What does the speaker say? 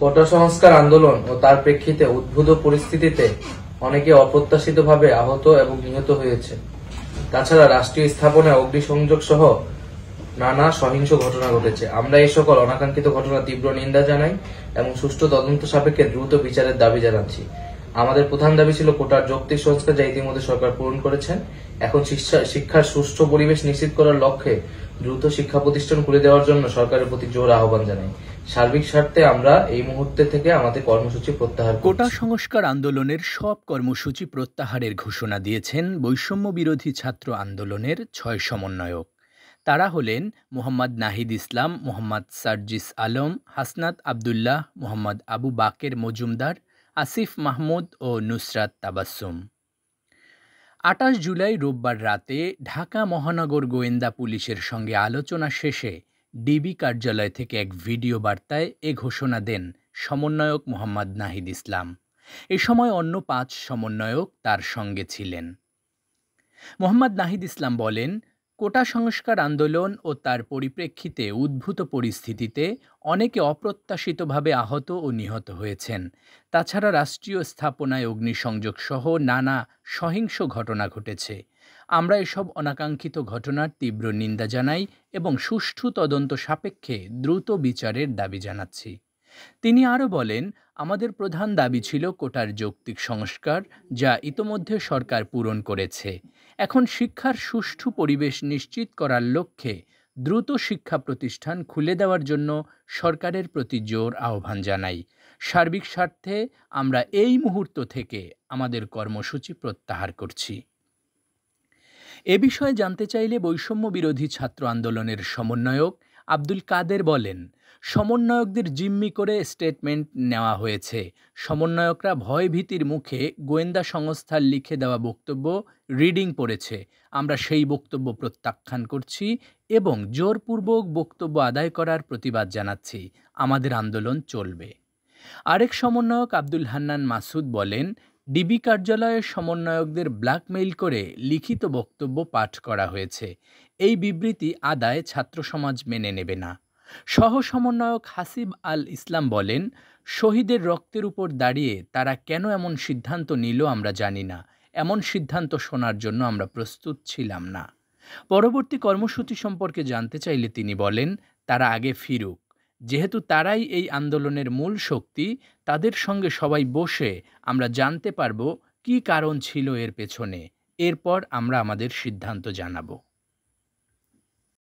কোটা সংস্কার আন্দোলন ও তার প্রেক্ষিতে উদ্ভূত পরিস্থিতিতে অনেকে অপ্রত্যাশিতভাবে আহত এবং নিহত হয়েছে। তাছাড়া রাষ্ট্রীয় স্থাপনায় অগ্নিসংযোগ সহ নানা সহিংস ঘটনা ঘটেছে। আমরা এই সকল অনাকাঙ্ক্ষিত ঘটনার তীব্র নিন্দা জানাই এবং সুষ্ঠু তদন্ত সাপেক্ষে দ্রুত বিচারের দাবি জানাচ্ছি। আমাদের প্রধান দাবি ছিল কোটার যৌক্তিক সংস্কার, যা ইতিমধ্যে সরকার পূরণ করেছেন। এখন শিক্ষার সুষ্ঠু পরিবেশ নিশ্চিত করার লক্ষ্যে দ্রুত শিক্ষা প্রতিষ্ঠান খুলে দেওয়ার জন্য সরকারের প্রতি জোর আহ্বান জানাই। সার্বিক স্বার্থে আমরা এই মুহূর্তে থেকে আমাদের কর্মসূচি প্রত্যাহার করছি। কোটা সংস্কার আন্দোলনের সব কর্মসূচি প্রত্যাহারের ঘোষণা দিয়েছেন বৈষম্য বিরোধী ছাত্র আন্দোলনের ৬ সমন্বয়ক। তারা হলেন মোহাম্মদ নাহিদ ইসলাম, মোহাম্মদ সার্জিস আলম, হাসনাত আবদুল্লাহ, মোহাম্মদ আবু বাকের মজুমদার, আসিফ মাহমুদ ও নুসরাত তাবাসসুম। ২৮ জুলাই রোববার রাতে ঢাকা মহানগর গোয়েন্দা পুলিশের সঙ্গে আলোচনা শেষে ডিবি কার্যালয় থেকে এক ভিডিও বার্তায় এ ঘোষণা দেন সমন্বয়ক মোহাম্মদ নাহিদ ইসলাম। এ সময় অন্য ৫ সমন্বয়ক তার সঙ্গে ছিলেন। মোহাম্মদ নাহিদ ইসলাম বলেন, কোটা সংস্কার আন্দোলন ও তার পরিপ্রেক্ষিতে উদ্ভূত পরিস্থিতিতে অনেকে অপ্রত্যাশিতভাবে আহত ও নিহত হয়েছেন। তাছাড়া রাষ্ট্রীয় স্থাপনায় অগ্নিসংযোগ সহ নানা সহিংস ঘটনা ঘটেছে। আমরা এসব অনাকাঙ্ক্ষিত ঘটনার তীব্র নিন্দা জানাই এবং সুষ্ঠু তদন্ত সাপেক্ষে দ্রুত বিচারের দাবি জানাচ্ছি। তিনি আরও বলেন, আমাদের প্রধান দাবি ছিল কোটার যৌক্তিক সংস্কার, যা ইতোমধ্যে সরকার পূরণ করেছে। এখন শিক্ষার সুষ্ঠু পরিবেশ নিশ্চিত করার লক্ষ্যে দ্রুত শিক্ষা প্রতিষ্ঠান খুলে দেওয়ার জন্য সরকারের প্রতি জোর আহ্বান জানাই। সার্বিক স্বার্থে আমরা এই মুহূর্ত থেকে আমাদের কর্মসূচি প্রত্যাহার করছি। এ বিষয়ে জানতে চাইলে বৈষম্য বিরোধী ছাত্র আন্দোলনের সমন্বয়ক আব্দুল কাদের বলেন, সমন্বয়কদের জিম্মি করে স্টেটমেন্ট নেওয়া হয়েছে। সমন্বয়করা ভয়ভীতির মুখে গোয়েন্দা সংস্থার লিখে দেওয়া বক্তব্য রিডিং পড়েছে। আমরা সেই বক্তব্য প্রত্যাখ্যান করছি এবং জোরপূর্বক বক্তব্য আদায় করার প্রতিবাদ জানাচ্ছি। আমাদের আন্দোলন চলবে। আরেক সমন্বয়ক আব্দুল হান্নান মাসুদ বলেন, ডিবি কার্যালয়ে সমন্বয়কদের ব্ল্যাকমেইল করে লিখিত বক্তব্য পাঠ করা হয়েছে। এই বিবৃতি আদায় ছাত্র সমাজ মেনে নেবে না। সহ সমন্বয়ক হাসিব আল ইসলাম বলেন, শহীদের রক্তের উপর দাঁড়িয়ে তারা কেন এমন সিদ্ধান্ত নিল আমরা জানি না। এমন সিদ্ধান্ত শোনার জন্য আমরা প্রস্তুত ছিলাম না। পরবর্তী কর্মসূচি সম্পর্কে জানতে চাইলে তিনি বলেন, তারা আগে ফিরুক। যেহেতু তারাই এই আন্দোলনের মূল শক্তি, তাদের সঙ্গে সবাই বসে আমরা জানতে পারব কী কারণ ছিল এর পেছনে। এরপর আমরা আমাদের সিদ্ধান্ত জানাব।